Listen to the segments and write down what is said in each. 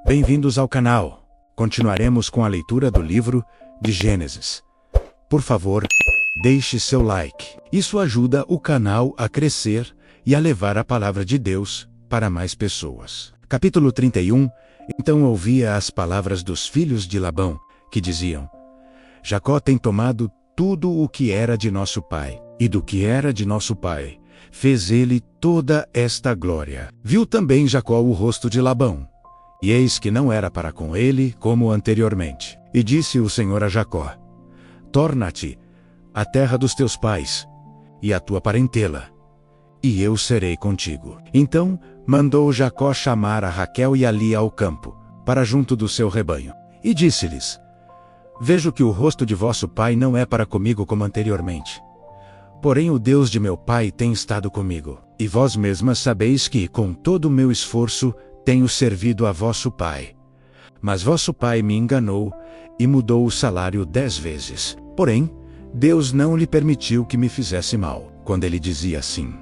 Bem-vindos ao canal. Continuaremos com a leitura do livro de Gênesis. Por favor, deixe seu like. Isso ajuda o canal a crescer e a levar a palavra de Deus para mais pessoas. Capítulo 31. Então ouvia as palavras dos filhos de Labão, que diziam: Jacó tem tomado tudo o que era de nosso pai, e do que era de nosso pai fez ele toda esta glória. Viu também Jacó o rosto de Labão, e eis que não era para com ele como anteriormente. E disse o Senhor a Jacó: Torna-te à terra dos teus pais, e à tua parentela, e eu serei contigo. Então mandou Jacó chamar a Raquel e a Lia ao campo, para junto do seu rebanho. E disse-lhes: Vejo que o rosto de vosso pai não é para comigo como anteriormente. Porém o Deus de meu pai tem estado comigo. E vós mesmas sabeis que, com todo o meu esforço, tenho servido a vosso pai. Mas vosso pai me enganou e mudou o salário 10 vezes. Porém, Deus não lhe permitiu que me fizesse mal, quando ele dizia assim: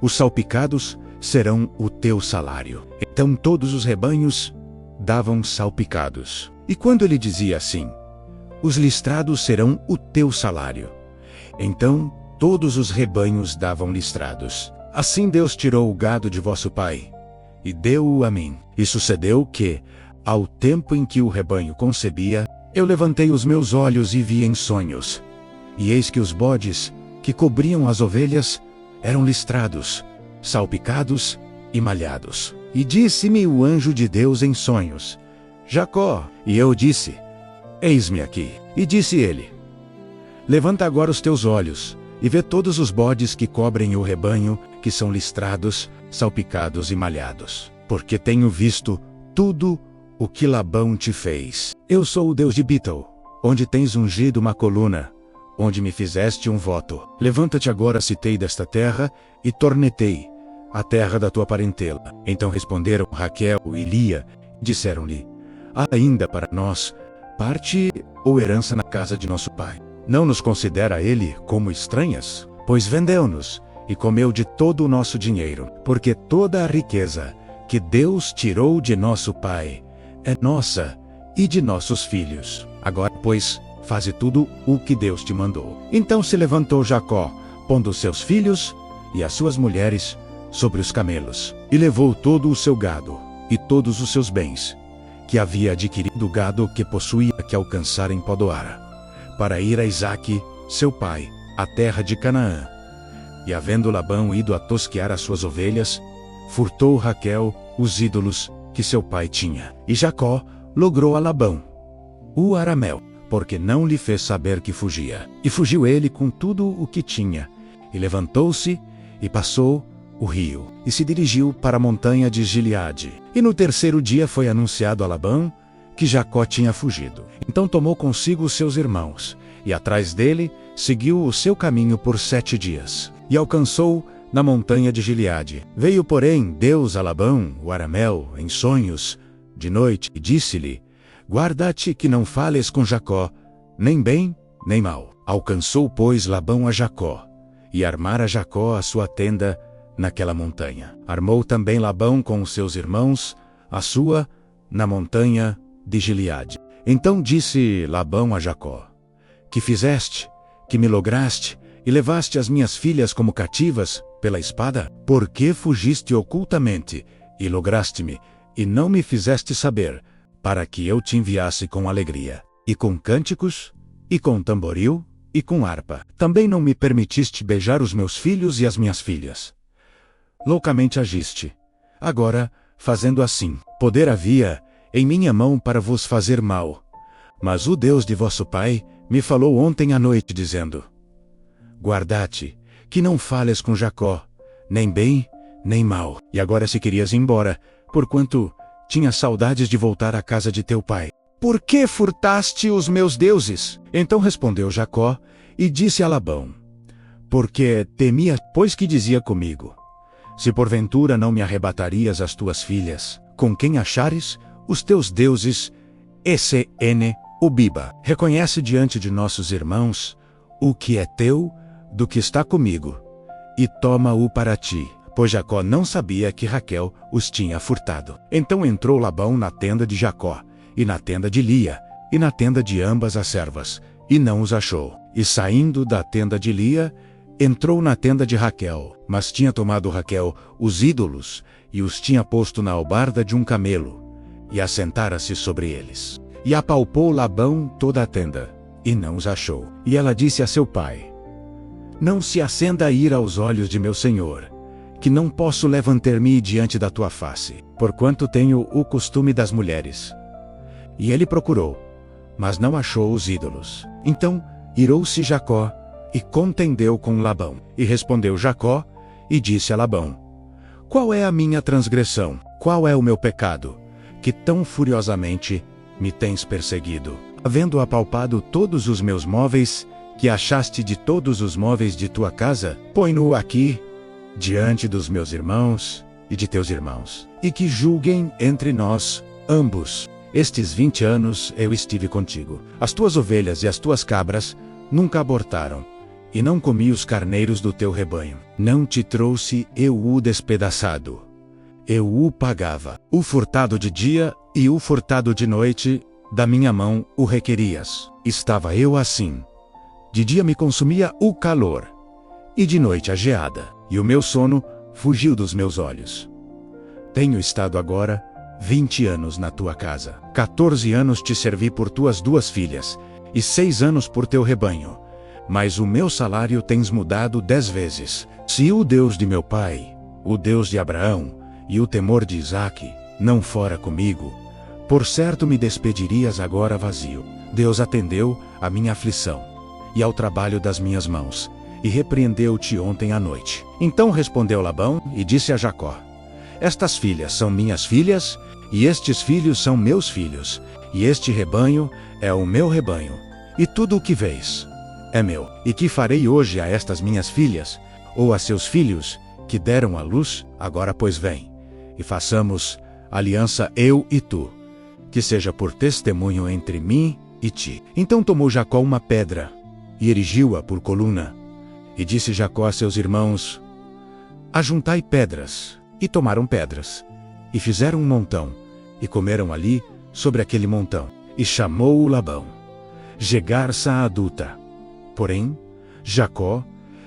Os salpicados serão o teu salário. Então todos os rebanhos davam salpicados. E quando ele dizia assim: Os listrados serão o teu salário, então todos os rebanhos davam listrados. Assim Deus tirou o gado de vosso pai, e deu-o a mim. E sucedeu que, ao tempo em que o rebanho concebia, eu levantei os meus olhos e vi em sonhos. E eis que os bodes, que cobriam as ovelhas, eram listrados, salpicados e malhados. E disse-me o anjo de Deus em sonhos: Jacó. E eu disse: Eis-me aqui. E disse ele: Levanta agora os teus olhos, e vê todos os bodes que cobrem o rebanho, que são listrados, salpicados e malhados. Porque tenho visto tudo o que Labão te fez. Eu sou o Deus de Betel, onde tens ungido uma coluna, onde me fizeste um voto. Levanta-te agora, citei desta terra, e tornetei a terra da tua parentela. Então responderam Raquel e Lia, disseram-lhe: Há ainda para nós parte ou herança na casa de nosso pai. Não nos considera ele como estranhas? Pois vendeu-nos e comeu de todo o nosso dinheiro, porque toda a riqueza que Deus tirou de nosso pai é nossa e de nossos filhos. Agora, pois, faze tudo o que Deus te mandou. Então se levantou Jacó, pondo seus filhos e as suas mulheres sobre os camelos, e levou todo o seu gado e todos os seus bens, que havia adquirido o gado que possuía que alcançar em Padoara, para ir a Isaque, seu pai, à terra de Canaã. E havendo Labão ido a tosquear as suas ovelhas, furtou Raquel os ídolos que seu pai tinha. E Jacó logrou a Labão, o arameu, porque não lhe fez saber que fugia. E fugiu ele com tudo o que tinha, e levantou-se e passou o rio, e se dirigiu para a montanha de Gileade. E no terceiro dia foi anunciado a Labão que Jacó tinha fugido. Então tomou consigo os seus irmãos, e atrás dele seguiu o seu caminho por 7 dias, e alcançou na montanha de Gileade. Veio, porém, Deus a Labão, o arameu, em sonhos, de noite, e disse-lhe: Guarda-te que não fales com Jacó, nem bem, nem mal. Alcançou, pois, Labão a Jacó, e armara Jacó a sua tenda naquela montanha. Armou também Labão com os seus irmãos a sua na montanha de Gileade. Então disse Labão a Jacó: Que fizeste, que me lograste, e levaste as minhas filhas como cativas pela espada? Por que fugiste ocultamente, e lograste-me, e não me fizeste saber, para que eu te enviasse com alegria, e com cânticos, e com tamboril, e com harpa? Também não me permitiste beijar os meus filhos e as minhas filhas. Loucamente agiste. Agora, fazendo assim, poder havia em minha mão para vos fazer mal. Mas o Deus de vosso pai me falou ontem à noite, dizendo: Guarda-te, que não fales com Jacó, nem bem, nem mal. E agora se querias ir embora, porquanto tinha saudades de voltar à casa de teu pai. Por que furtaste os meus deuses? Então respondeu Jacó e disse a Labão: Porque temia, pois que dizia comigo: Se porventura não me arrebatarias as tuas filhas, com quem achares os teus deuses, Esn, Ubiba. Reconhece diante de nossos irmãos o que é teu do que está comigo, e toma-o para ti. pois Jacó não sabia que Raquel os tinha furtado. Então entrou Labão na tenda de Jacó, e na tenda de Lia, e na tenda de ambas as servas, e não os achou. E saindo da tenda de Lia, entrou na tenda de Raquel, mas tinha tomado Raquel os ídolos, e os tinha posto na albarda de um camelo, e assentara-se sobre eles. E apalpou Labão toda a tenda, e não os achou. E ela disse a seu pai: Não se acenda a ira aos olhos de meu senhor, que não posso levantar-me diante da tua face, porquanto tenho o costume das mulheres. E ele procurou, mas não achou os ídolos. Então irou-se Jacó, e contendeu com Labão. E respondeu Jacó, e disse a Labão: Qual é a minha transgressão? Qual é o meu pecado, que tão furiosamente me tens perseguido? Havendo apalpado todos os meus móveis, que achaste de todos os móveis de tua casa, põe-no aqui, diante dos meus irmãos e de teus irmãos, e que julguem entre nós ambos. Estes 20 anos eu estive contigo. As tuas ovelhas e as tuas cabras nunca abortaram, e não comi os carneiros do teu rebanho. Não te trouxe eu o despedaçado. Eu o pagava. O furtado de dia e o furtado de noite, da minha mão o requerias. Estava eu assim. De dia me consumia o calor, e de noite a geada, e o meu sono fugiu dos meus olhos. Tenho estado agora 20 anos na tua casa. 14 anos te servi por tuas 2 filhas, e 6 anos por teu rebanho. Mas o meu salário tens mudado 10 vezes. Se o Deus de meu pai, o Deus de Abraão, e o temor de Isaque, não fora comigo, por certo me despedirias agora vazio. Deus atendeu à minha aflição, e ao trabalho das minhas mãos, e repreendeu-te ontem à noite. Então respondeu Labão, e disse a Jacó: Estas filhas são minhas filhas, e estes filhos são meus filhos, e este rebanho é o meu rebanho, e tudo o que vês é meu. E que farei hoje a estas minhas filhas, ou a seus filhos, que deram à luz? Agora pois vem, e façamos aliança eu e tu, que seja por testemunho entre mim e ti. Então tomou Jacó uma pedra, e erigiu-a por coluna, e disse Jacó a seus irmãos: Ajuntai pedras. E tomaram pedras, e fizeram um montão, e comeram ali, sobre aquele montão. E chamou-o Labão Jegar Saaduta. Porém, Jacó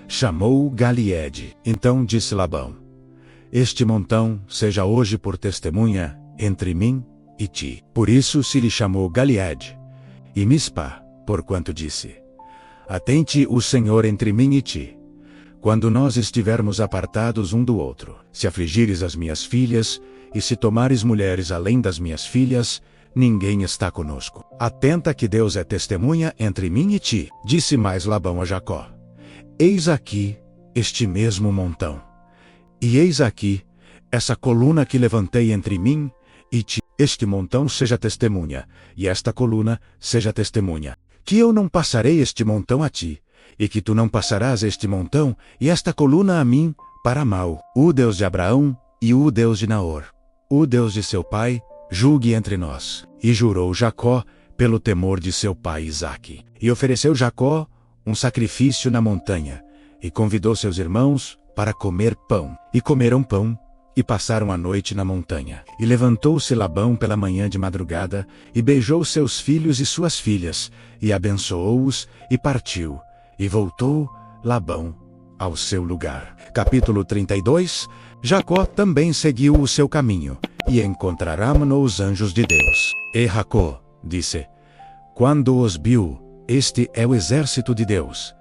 chamou-o Galiede. Então disse Labão: Este montão seja hoje por testemunha entre mim e ti. Por isso se lhe chamou Galiede, e Mispa, porquanto disse: Atente o Senhor entre mim e ti, quando nós estivermos apartados um do outro. Se afligires as minhas filhas, e se tomares mulheres além das minhas filhas, ninguém está conosco. Atenta que Deus é testemunha entre mim e ti. Disse mais Labão a Jacó: Eis aqui este mesmo montão, e eis aqui essa coluna que levantei entre mim e ti. Este montão seja testemunha, e esta coluna seja testemunha, que eu não passarei este montão a ti, e que tu não passarás este montão e esta coluna a mim, para mal. O Deus de Abraão e o Deus de Naor, o Deus de seu pai, julgue entre nós. E jurou Jacó pelo temor de seu pai Isaque. E ofereceu Jacó um sacrifício na montanha, e convidou seus irmãos para comer pão. E comeram pão, e passaram a noite na montanha. E levantou-se Labão pela manhã de madrugada, e beijou seus filhos e suas filhas, e abençoou-os, e partiu. E voltou Labão ao seu lugar. Capítulo 32. Jacó também seguiu o seu caminho, e encontraram-no os anjos de Deus. E Jacó disse: Quando os viu, este é o exército de Deus.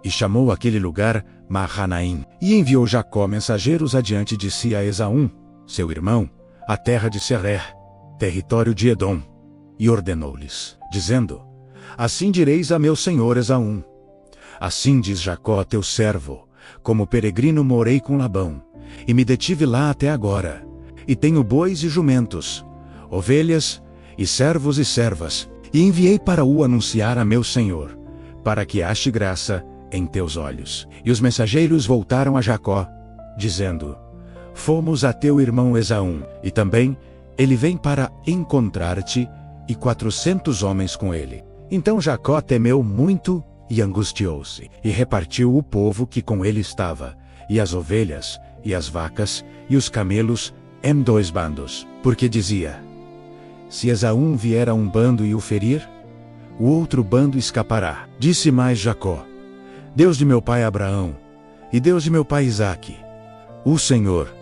E chamou aquele lugar Mahanaim. E enviou Jacó mensageiros adiante de si a Esaú, seu irmão, a terra de Serer, território de Edom. E ordenou-lhes, dizendo: Assim direis a meu senhor Esaú: Assim diz Jacó teu servo: Como peregrino morei com Labão, e me detive lá até agora, e tenho bois e jumentos, ovelhas, e servos e servas, e enviei para o anunciar a meu senhor, para que ache graça em teus olhos. E os mensageiros voltaram a Jacó, dizendo: Fomos a teu irmão Esaú, e também ele vem para encontrar-te, e 400 homens com ele. Então Jacó temeu muito e angustiou-se, e repartiu o povo que com ele estava, e as ovelhas, e as vacas, e os camelos, em 2 bandos. Porque dizia: se Esaú vier a um bando e o ferir, o outro bando escapará. Disse mais Jacó: Deus de meu pai Abraão, e Deus de meu pai Isaque, o Senhor,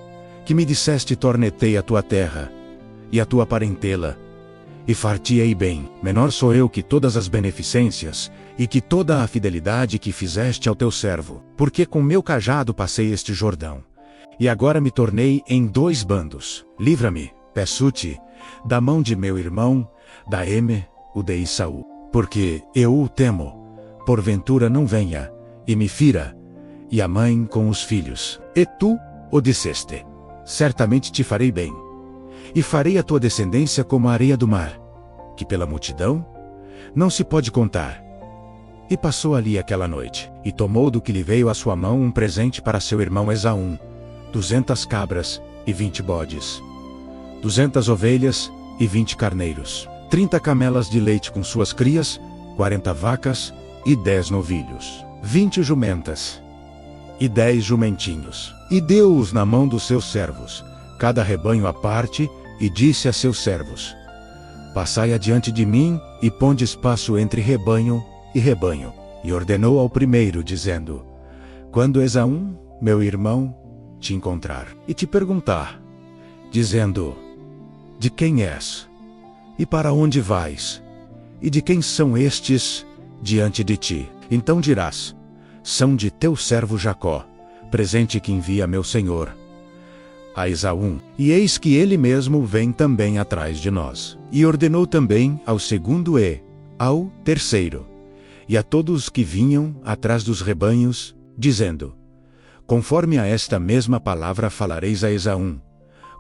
que me disseste tornetei a tua terra, e a tua parentela, e far-te-ei bem. Menor sou eu que todas as beneficências, e que toda a fidelidade que fizeste ao teu servo, porque com meu cajado passei este Jordão, e agora me tornei em 2 bandos. Livra-me, peço-te, da mão de meu irmão, dá-me o de Esaú, porque eu o temo, porventura não venha, e me fira, e a mãe com os filhos. E tu o disseste: certamente te farei bem, e farei a tua descendência como a areia do mar, que pela multidão não se pode contar. E passou ali aquela noite, e tomou do que lhe veio à sua mão um presente para seu irmão Esaú, 200 cabras e 20 bodes, 200 ovelhas e 20 carneiros, 30 camelas de leite com suas crias, 40 vacas e 10 novilhos, 20 jumentas e 10 jumentinhos. E deu-os na mão dos seus servos, cada rebanho à parte, e disse a seus servos: passai adiante de mim, e ponde espaço entre rebanho e rebanho. E ordenou ao primeiro, dizendo: quando Esaú, meu irmão, te encontrar, e te perguntar, dizendo: de quem és? E para onde vais? E de quem são estes diante de ti? Então dirás: são de teu servo Jacó, presente que envia meu senhor a Esaú. E eis que ele mesmo vem também atrás de nós. E ordenou também ao segundo e ao terceiro, e a todos que vinham atrás dos rebanhos, dizendo: conforme a esta mesma palavra falareis a Esaú,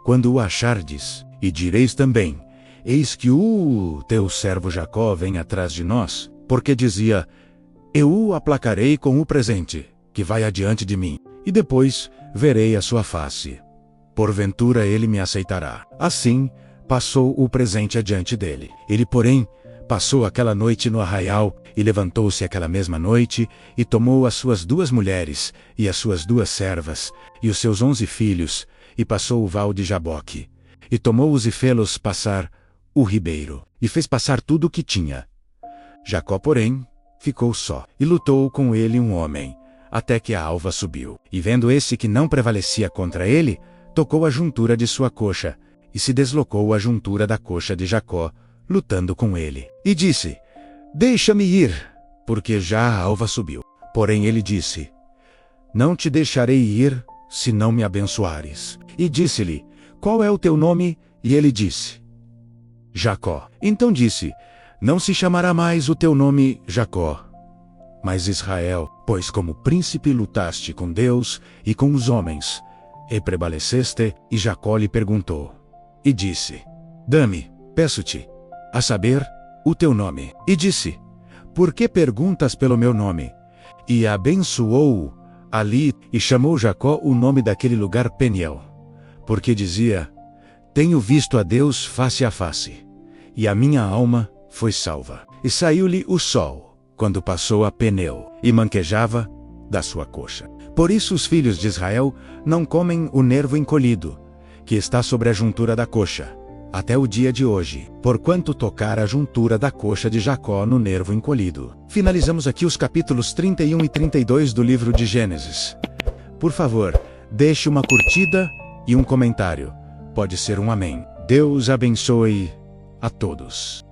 quando o achardes, e direis também: eis que o teu servo Jacó vem atrás de nós, porque dizia: eu o aplacarei com o presente, que vai adiante de mim, e depois verei a sua face. Porventura ele me aceitará. Assim, passou o presente adiante dele. Ele, porém, passou aquela noite no arraial, e levantou-se aquela mesma noite, e tomou as suas 2 mulheres, e as suas 2 servas, e os seus 11 filhos, e passou o val de Jaboque, e tomou-os e fê-los passar o ribeiro, e fez passar tudo o que tinha. Jacó, porém, ficou só, e lutou com ele um homem, até que a alva subiu. E vendo esse que não prevalecia contra ele, tocou a juntura de sua coxa, e se deslocou a juntura da coxa de Jacó, lutando com ele. E disse: deixa-me ir, porque já a alva subiu. Porém ele disse: não te deixarei ir, se não me abençoares. E disse-lhe: qual é o teu nome? E ele disse: Jacó. Então disse: não se chamará mais o teu nome Jacó, mas Israel, pois como príncipe lutaste com Deus e com os homens, e prevaleceste. E Jacó lhe perguntou, e disse: dá-me, peço-te, a saber, o teu nome. E disse: por que perguntas pelo meu nome? E abençoou-o ali, e chamou Jacó o nome daquele lugar Peniel, porque dizia: tenho visto a Deus face a face, e a minha alma foi salva. E saiu-lhe o sol, quando passou a Peniel, e manquejava da sua coxa. Por isso os filhos de Israel não comem o nervo encolhido, que está sobre a juntura da coxa, até o dia de hoje, porquanto tocar a juntura da coxa de Jacó no nervo encolhido. Finalizamos aqui os capítulos 31 e 32 do livro de Gênesis. Por favor, deixe uma curtida e um comentário. Pode ser um amém. Deus abençoe a todos.